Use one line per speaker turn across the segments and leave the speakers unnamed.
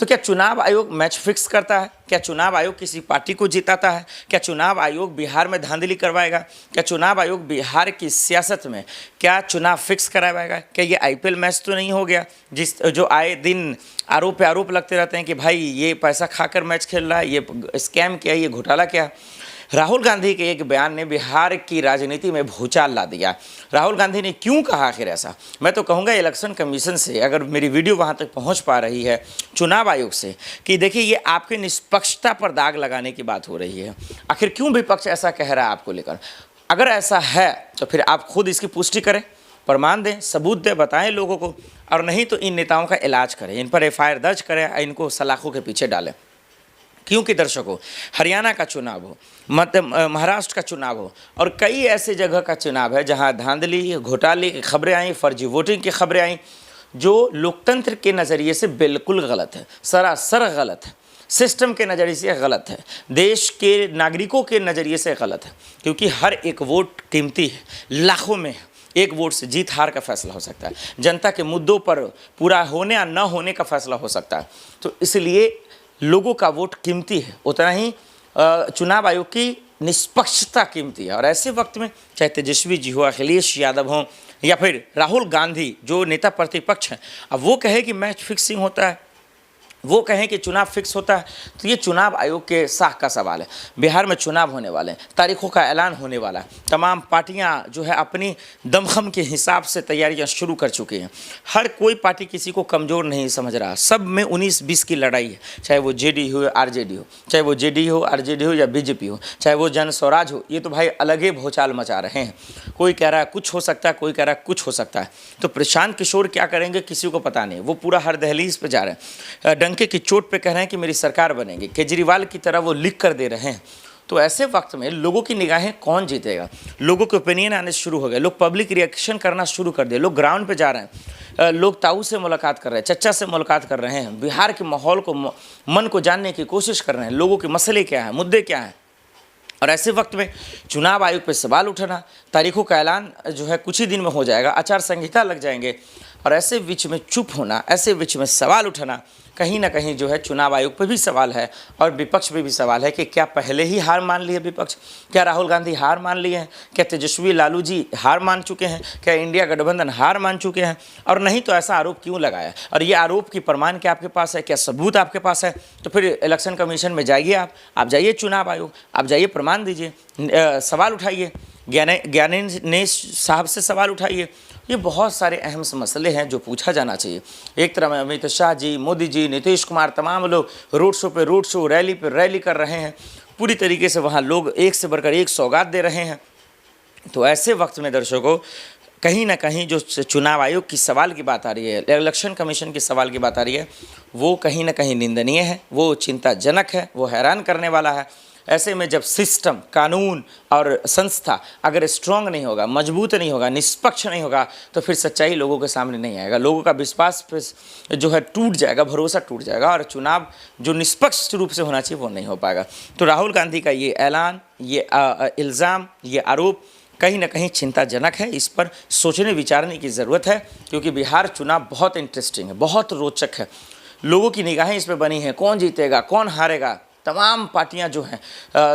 तो क्या चुनाव आयोग मैच फिक्स करता है? क्या चुनाव आयोग किसी पार्टी को जिताता है? क्या चुनाव आयोग बिहार में धांधली करवाएगा? क्या चुनाव आयोग बिहार की सियासत में क्या चुनाव फिक्स करवाएगा? क्या ये आईपीएल मैच तो नहीं हो गया जो आए दिन आरोप पे आरोप लगते रहते हैं कि भाई ये पैसा खाकर मैच खेल रहा है, ये स्कैम किया, ये घोटाला किया? राहुल गांधी के एक बयान ने बिहार की राजनीति में भूचाल ला दिया। राहुल गांधी ने क्यों कहा आखिर ऐसा? मैं तो कहूँगा इलेक्शन कमीशन से, अगर मेरी वीडियो वहाँ तक पहुँच पा रही है, चुनाव आयोग से, कि देखिए ये आपके निष्पक्षता पर दाग लगाने की बात हो रही है। आखिर क्यों विपक्ष ऐसा कह रहा है आपको लेकर? अगर ऐसा है तो फिर आप खुद इसकी पुष्टि करें, प्रमाण दें, सबूत दें, बताएं लोगों को, और नहीं तो इन नेताओं का इलाज करें, इन पर एफआईआर दर्ज करें, इनको सलाखों के पीछे डालें। क्योंकि दर्शकों, हरियाणा का चुनाव हो, महाराष्ट्र का चुनाव हो, और कई ऐसे जगह का चुनाव है जहां धांधली, घोटाले की खबरें आई, फर्जी वोटिंग की खबरें आई, जो लोकतंत्र के नज़रिए से बिल्कुल गलत है, सरासर गलत है, सिस्टम के नज़रिए से गलत है, देश के नागरिकों के नज़रिए से गलत है। क्योंकि हर एक वोट कीमती है, लाखों में एक वोट से जीत हार का फैसला हो सकता है, जनता के मुद्दों पर पूरा होने या न होने का फैसला हो सकता है। तो इसलिए लोगों का वोट कीमती है, उतना ही चुनाव आयोग की निष्पक्षता कीमती है। और ऐसे वक्त में चाहे तेजस्वी जी हो, अखिलेश यादव हों, या फिर राहुल गांधी जो नेता प्रतिपक्ष हैं, अब वो कहे कि मैच फिक्सिंग होता है, वो कहें कि चुनाव फिक्स होता है, तो ये चुनाव आयोग के साख का सवाल है। बिहार में चुनाव होने वाले हैं, तारीखों का ऐलान होने वाला है, तमाम पार्टियां जो है अपनी दमखम के हिसाब से तैयारियां शुरू कर चुकी हैं। हर कोई पार्टी किसी को कमज़ोर नहीं समझ रहा, सब में 19-20 की लड़ाई है, चाहे वो जेडी हो या आरजेडी हो, चाहे वो जेडी हो, आरजेडी हो या बीजेपी हो, चाहे वो जन स्वराज हो। ये तो भाई अलग ही भौचाल मचा रहे हैं। कोई कह रहा है कुछ हो सकता है, कोई कह रहा है कुछ हो सकता है। तो प्रशांत किशोर क्या करेंगे किसी को पता नहीं, वो पूरा हर दहलीज पर जा रहे हैं, डंके की चोट पे कह रहे हैं कि मेरी सरकार बनेगी, केजरीवाल की तरह वो लिख कर दे रहे हैं। तो ऐसे वक्त में लोगों की निगाहें कौन जीतेगा? लोगों के ओपिनियन आने शुरू हो गए, लोग पब्लिक रिएक्शन करना शुरू कर दिए, लोग ग्राउंड पे जा रहे हैं, लोग ताऊ से मुलाकात कर रहे हैं, चच्चा से मुलाकात कर रहे हैं, बिहार के माहौल को, मन को जानने की कोशिश कर रहे हैं, लोगों के मसले क्या हैं, मुद्दे क्या हैं। और ऐसे वक्त में चुनाव आयोग पे सवाल उठाना, तारीखों का ऐलान जो है कुछ ही दिन में हो जाएगा, आचार संहिता लग जाएंगे, और ऐसे बीच में चुप होना, ऐसे बीच में सवाल उठाना, कहीं ना कहीं जो है चुनाव आयोग पे भी सवाल है और विपक्ष पे भी सवाल है कि क्या पहले ही हार मान ली है विपक्ष? क्या राहुल गांधी हार मान लिए हैं? क्या तेजस्वी लालू जी हार मान चुके हैं? क्या इंडिया गठबंधन हार मान चुके हैं? और नहीं तो ऐसा आरोप क्यों लगाया? और ये आरोप की प्रमाण क्या आपके पास है? क्या सबूत आपके पास है? तो फिर इलेक्शन कमीशन में जाइए, आप जाइए चुनाव आयोग, आप जाइए प्रमाण दीजिए, सवाल उठाइए, ज्ञानेश साहब से सवाल उठाइए। ये बहुत सारे अहम मसले हैं जो पूछा जाना चाहिए। एक तरफ में अमित शाह जी, मोदी जी, नीतीश कुमार, तमाम लोग रोड शो पे रोड शो, रैली पे रैली कर रहे हैं, पूरी तरीके से वहाँ लोग एक से बढ़कर एक सौगात दे रहे हैं। तो ऐसे वक्त में दर्शकों, कहीं ना कहीं जो चुनाव आयोग की सवाल की बात आ रही है, इलेक्शन कमीशन की सवाल की बात आ रही है, वो कहीं ना कहीं निंदनीय है, वो चिंताजनक है, वो हैरान करने वाला है। ऐसे में जब सिस्टम, कानून और संस्था अगर स्ट्रांग नहीं होगा, मजबूत नहीं होगा, निष्पक्ष नहीं होगा, तो फिर सच्चाई लोगों के सामने नहीं आएगा, लोगों का विश्वास जो है टूट जाएगा, भरोसा टूट जाएगा, और चुनाव जो निष्पक्ष रूप से होना चाहिए वो नहीं हो पाएगा। तो राहुल गांधी का ये ऐलान, ये इल्ज़ाम, ये आरोप कहीं ना कहीं चिंताजनक है। इस पर सोचने विचारने की ज़रूरत है, क्योंकि बिहार चुनाव बहुत इंटरेस्टिंग है, बहुत रोचक है, लोगों की निगाहें इस पर बनी हैं, कौन जीतेगा, कौन हारेगा। तमाम पार्टियां जो हैं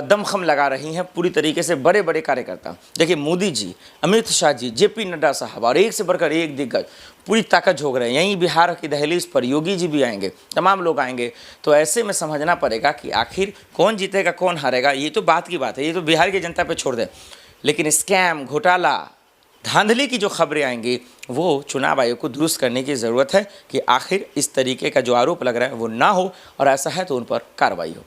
दमखम लगा रही हैं, पूरी तरीके से बड़े बड़े कार्यकर्ता, देखिए मोदी जी, अमित शाह जी, जेपी नड्डा साहब, और एक से बढ़कर एक दिग्गज पूरी ताकत झोंक रहे हैं। यहीं बिहार की दहलीज पर योगी जी भी आएंगे, तमाम लोग आएंगे। तो ऐसे में समझना पड़ेगा कि आखिर कौन जीतेगा, कौन हारेगा। ये तो बात की बात है, ये तो बिहार की जनता पर छोड़ दें, लेकिन स्कैम, घोटाला, धांधली की जो खबरें आएंगी वो चुनाव आयोग को दुरुस्त करने की ज़रूरत है कि आखिर इस तरीके का जो आरोप लग रहा है वो ना हो, और ऐसा है तो उन पर कार्रवाई हो।